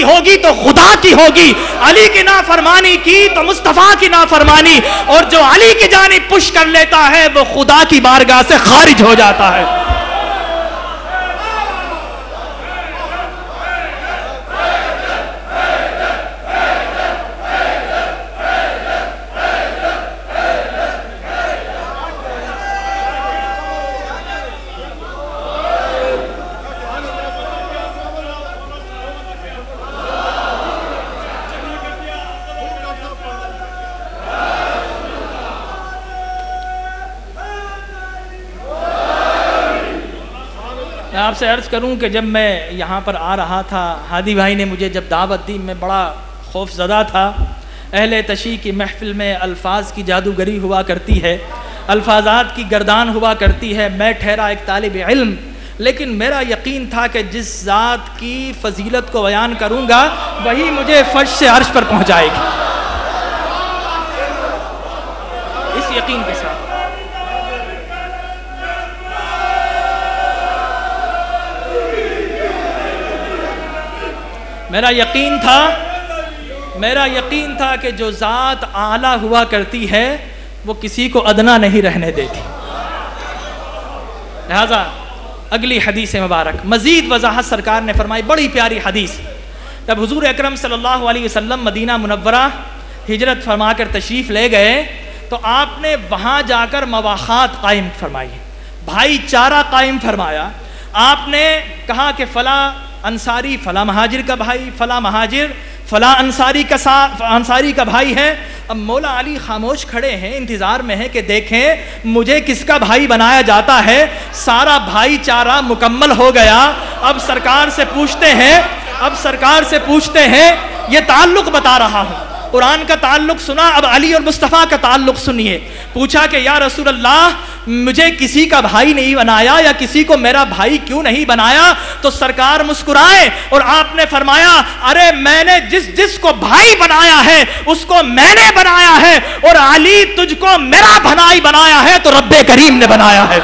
ہوگی تو خدا کی ہوگی، علی کی نافرمانی کی تو مصطفیٰ کی نافرمانی، اور جو علی کی جانب پش کر لیتا ہے وہ خدا کی بارگاہ سے خارج ہو جاتا ہے۔ میں آپ سے عرض کروں کہ جب میں یہاں پر آ رہا تھا، ہادی بھائی نے مجھے جب دعوت دی، میں بڑا خوف زدہ تھا۔ اہل تشیع کی محفل میں الفاظ کی جادوگری ہوا کرتی ہے، الفاظات کی گردان ہوا کرتی ہے۔ میں ٹھہرا ایک طالب علم، لیکن میرا یقین تھا کہ جس ذات کی فضیلت کو بیان کروں گا وہی مجھے فرش سے عرش پر پہنچائے گی، اس یقین کے ساتھ۔ میرا یقین تھا کہ جو ذات اعلیٰ ہوا کرتی ہے وہ کسی کو ادنا نہیں رہنے دیتی۔ لہذا اگلی حدیث مبارک مزید وضاحت سرکار نے فرمائی، بڑی پیاری حدیث۔ جب حضور اکرم صلی اللہ علیہ وسلم مدینہ منورہ ہجرت فرما کر تشریف لے گئے تو آپ نے وہاں جا کر مواخات قائم فرمائی، بھائی چارہ قائم فرمایا۔ آپ نے کہا کہ فلاں انصاری فلاں مہاجر کا بھائی، فلاں مہاجر فلاں انصاری کا بھائی ہے۔ اب مولا علی خاموش کھڑے ہیں، انتظار میں ہیں کہ دیکھیں مجھے کس کا بھائی بنایا جاتا ہے۔ سارا بھائی چارہ مکمل ہو گیا۔ اب سرکار سے پوچھتے ہیں یہ تعلق بتا رہا ہوں، قرآن کا تعلق سنا، اب علی اور مصطفیٰ کا تعلق سنیے۔ پوچھا کہ یا رسول اللہ مجھے کسی کا بھائی نہیں بنایا، یا کسی کو میرا بھائی کیوں نہیں بنایا؟ تو سرکار مسکرائے اور آپ نے فرمایا ارے میں نے جس کو بھائی بنایا ہے اس کو میں نے بنایا ہے، اور علی تجھ کو میرا بھائی بنایا ہے تو رب کریم نے بنایا ہے۔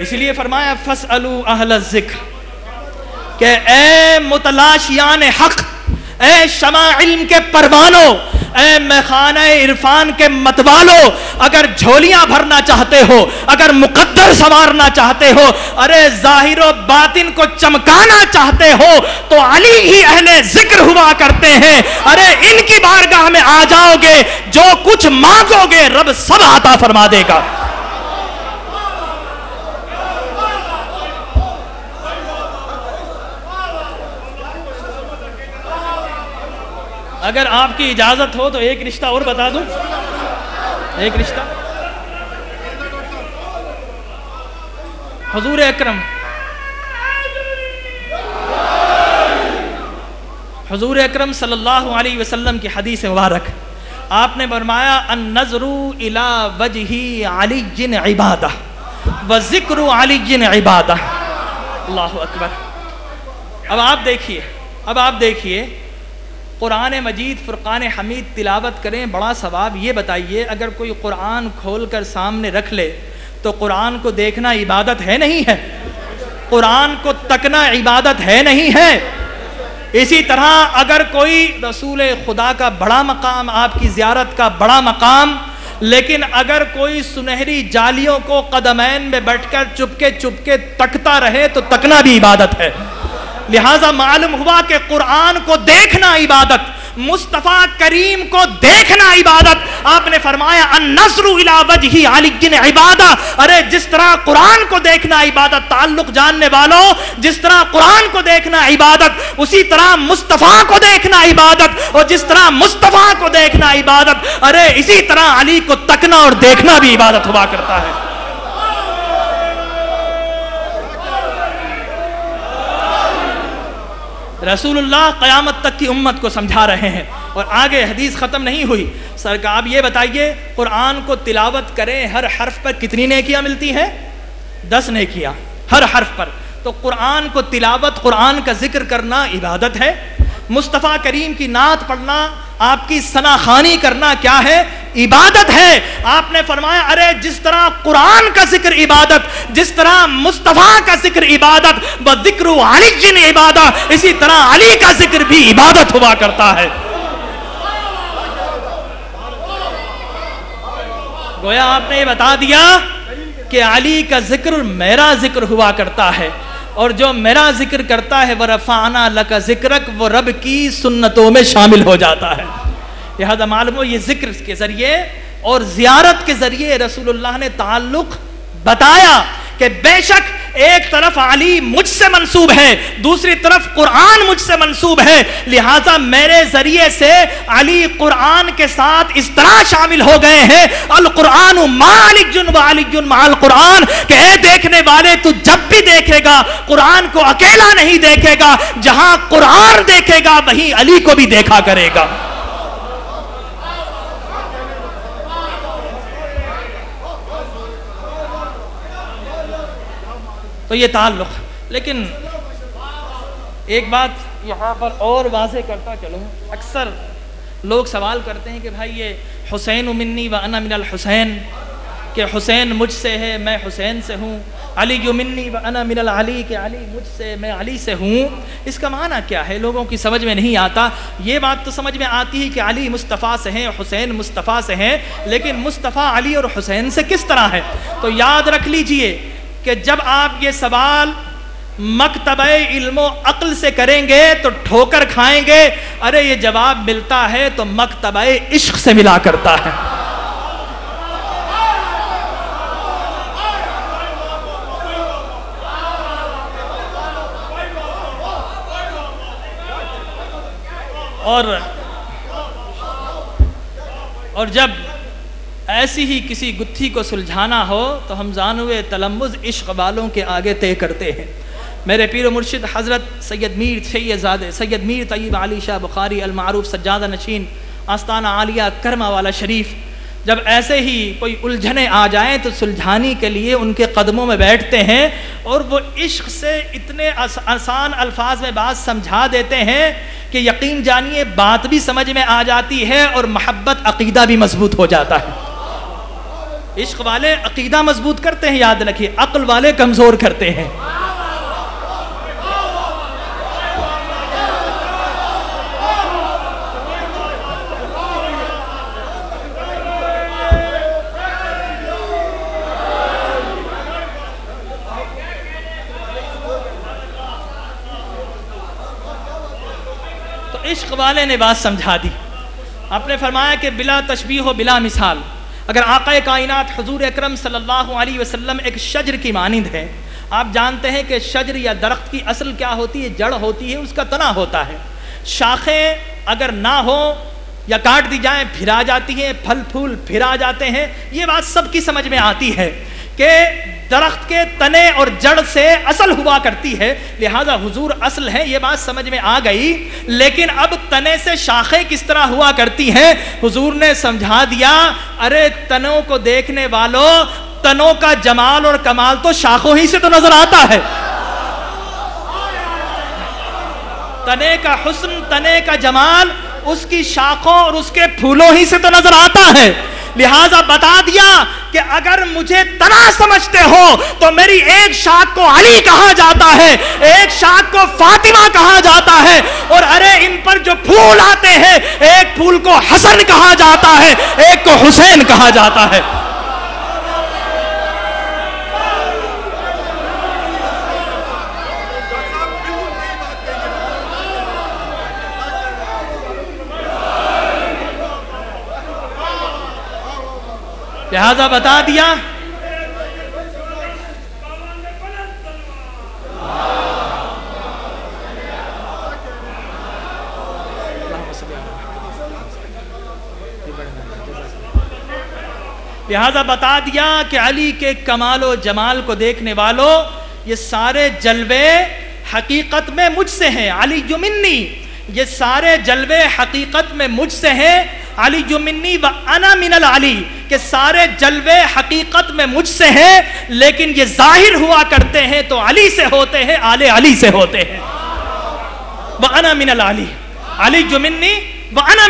اس لیے فرمایا فَاسْأَلُوا أَهْلَ الذِّكْرِ کہ اے متلاشیان حق، اے شمع علم کے پروانوں، اے میخانہ عرفان کے متوالو، اگر جھولیاں بھرنا چاہتے ہو، اگر مقدر سنوارنا چاہتے ہو، ارے ظاہر و باطن کو چمکانا چاہتے ہو تو علی ہی اہل ذکر ہوا کرتے ہیں۔ ارے ان کی بارگاہ میں آ جاؤ گے، جو کچھ مانگو گے رب سب عطا فرما دے گا۔ اگر آپ کی اجازت ہو تو ایک رشتہ اور بتا دوں، ایک رشتہ۔ حضور اکرم صلی اللہ علیہ وسلم کی حدیث مبارک، آپ نے فرمایا النظر الی وجہ علی عبادہ وذکر علی عبادہ۔ اللہ اکبر۔ اب آپ دیکھیے قرآن مجید فرقان حمید تلاوت کریں، بڑا ثواب۔ یہ بتائیے اگر کوئی قرآن کھول کر سامنے رکھ لے تو قرآن کو دیکھنا عبادت ہے نہیں ہے؟ قرآن کو تکنا عبادت ہے نہیں ہے؟ اسی طرح اگر کوئی رسول خدا کا بڑا مقام، آپ کی زیارت کا بڑا مقام، لیکن اگر کوئی سنہری جالیوں کو قدمین میں بیٹھ کر چپکے تکتا رہے تو تکنا بھی عبادت ہے۔ لہٰذا معلوم ہوا کہ قرآن کو دیکھنا عبادت، مصطفیٰ کریم کو دیکھنا عبادت۔ آپ نے فرمایا النظر الی وجہ علی عبادہ۔ ارے جس طرح قرآن کو دیکھنا عبادت، تعلق جاننے والوں، جس طرح قرآن کو دیکھنا عبادت، اسی طرح مصطفیٰ کو دیکھنا عبادت، اور جس طرح مصطفیٰ کو دیکھنا عبادت، ارے اسی طرح علی کو تکنا اور دیکھنا بھی عبادت ہوا کرتا ہے۔ رسول اللہ قیامت تک کی امت کو سمجھا رہے ہیں، اور آگے حدیث ختم نہیں ہوئی۔ سرکار آپ یہ بتائیے قرآن کو تلاوت کریں، ہر حرف پر کتنی نیکیاں ملتی ہیں؟ 10 نیکیاں ہر حرف پر۔ تو قرآن کو تلاوت، قرآن کا ذکر کرنا عبادت ہے۔ مصطفیٰ کریم کی نعت پڑھنا، آپ کی ثنا خوانی کرنا کیا ہے؟ عبادت ہے۔ آپ نے فرمایا ارے جس طرح قرآن کا ذکر عبادت، جس طرح مصطفیٰ کا ذکر عبادت، وذکر علی عبادہ، اسی طرح علی کا ذکر بھی عبادت ہوا کرتا ہے۔ گویا آپ نے یہ بتا دیا کہ علی کا ذکر میرا ذکر ہوا کرتا ہے، اور جو میرا ذکر کرتا ہے وَرَفَعْنَا لَكَ ذِكْرَكَ، وہ رب کی سنتوں میں شامل ہو جاتا ہے۔ لہذا معلوم ہو یہ ذکر کے ذریعے اور زیارت کے ذریعے رسول اللہ نے تعلق بتایا کہ بے شک ایک طرف علی مجھ سے منسوب ہے، دوسری طرف قرآن مجھ سے منسوب ہے، لہذا میرے ذریعے سے علی قرآن کے ساتھ اس طرح شامل ہو گئے ہیں، القرآن مع علی وعلی مع القرآن، کہ اے دیکھنے والے تو جب بھی دیکھے گا قرآن کو اکیلا نہیں دیکھے گا، جہاں قرآن دیکھے گا وہیں علی کو بھی دیکھا کرے گا۔ تو یہ تعلق، لیکن ایک بات یہاں پر اور واضح کرتا چلوں، اکثر لوگ سوال کرتے ہیں کہ بھائی یہ حسین منی و انا من الحسین، کہ حسین مجھ سے ہے میں حسین سے ہوں، علی منی و انا من العلی، کہ علی مجھ سے میں علی سے ہوں، اس کا معنی کیا ہے؟ لوگوں کی سمجھ میں نہیں آتا۔ یہ بات تو سمجھ میں آتی ہے کہ علی مصطفیٰ سے ہیں، حسین مصطفیٰ سے ہیں، لیکن مصطفیٰ علی اور حسین سے کس طرح ہے؟ تو یاد رکھ لیجئے کہ جب آپ یہ سوال مکتبہ علم و عقل سے کریں گے تو ٹھوکر کھائیں گے، ارے یہ جواب ملتا ہے تو مکتبہ عشق سے ملا کرتا ہے۔ اور جب ایسی ہی کسی گتھی کو سلجھانا ہو تو ہم زانوے تلمذ عشق والوں کے آگے طے کرتے ہیں۔ میرے پیر و مرشد حضرت سید میر سیدزادہ سید میر طیب علی شاہ بخاری المعروف سجادہ نشین آستانہ عالیہ کرما والا شریف، جب ایسے ہی کوئی الجھنے آ جائیں تو سلجھانے کے لیے ان کے قدموں میں بیٹھتے ہیں، اور وہ عشق سے اتنے آسان الفاظ میں بات سمجھا دیتے ہیں کہ یقین جانیے بات بھی سمجھ میں آ جاتی ہے اور محبت عقیدہ بھی مضبوط ہو جاتا ہے۔ عشق والے عقیدہ مضبوط کرتے ہیں، یاد رکھیے، عقل والے کمزور کرتے ہیں۔ تو عشق والے نے بات سمجھا دی۔ آپ نے فرمایا کہ بلا تشبیہ و بلا مثال، اگر آقا کائنات حضور اکرم صلی اللہ علیہ وسلم ایک شجر کی مانند ہے، آپ جانتے ہیں کہ شجر یا درخت کی اصل کیا ہوتی ہے؟ جڑ ہوتی ہے، اس کا تنا ہوتا ہے، شاخیں اگر نہ ہو یا کاٹ دی جائیں پھر آ جاتی ہیں، پھل پھول پھر آ جاتے ہیں، یہ بات سب کی سمجھ میں آتی ہے کہ درخت کے تنے اور جڑ سے اصل ہوا کرتی ہے، لہذا حضور اصل ہے، یہ بات سمجھ میں آ گئی۔ لیکن اب تنے سے شاخیں کس طرح ہوا کرتی ہیں؟ حضور نے سمجھا دیا، ارے تنوں کو دیکھنے والوں، تنوں کا جمال اور کمال تو شاخوں ہی سے تو نظر آتا ہے، تنے کا حسن، تنے کا جمال اس کی شاخوں اور اس کے پھولوں ہی سے تو نظر آتا ہے۔ لہذا بتا دیا کہ اگر مجھے تنا سمجھتے ہو تو میری ایک شاخ کو علی کہا جاتا ہے، ایک شاخ کو فاطمہ کہا جاتا ہے، اور ارے ان پر جو پھول آتے ہیں ایک پھول کو حسن کہا جاتا ہے، ایک کو حسین کہا جاتا ہے۔ لہذا بتا دیا کہ علی کے کمال و جمال کو دیکھنے والوں، یہ سارے جلوے حقیقت میں مجھ سے ہیں، علی منی، یہ سارے جلوے حقیقت میں مجھ سے ہیں، علی منی و انا من العلی، کہ سارے جلوے حقیقت میں مجھ سے ہیں، لیکن یہ ظاہر ہوا کرتے ہیں تو علی سے ہوتے ہیں، آل علی سے ہوتے ہیں۔ و انا من العلی، علی جو منی و انا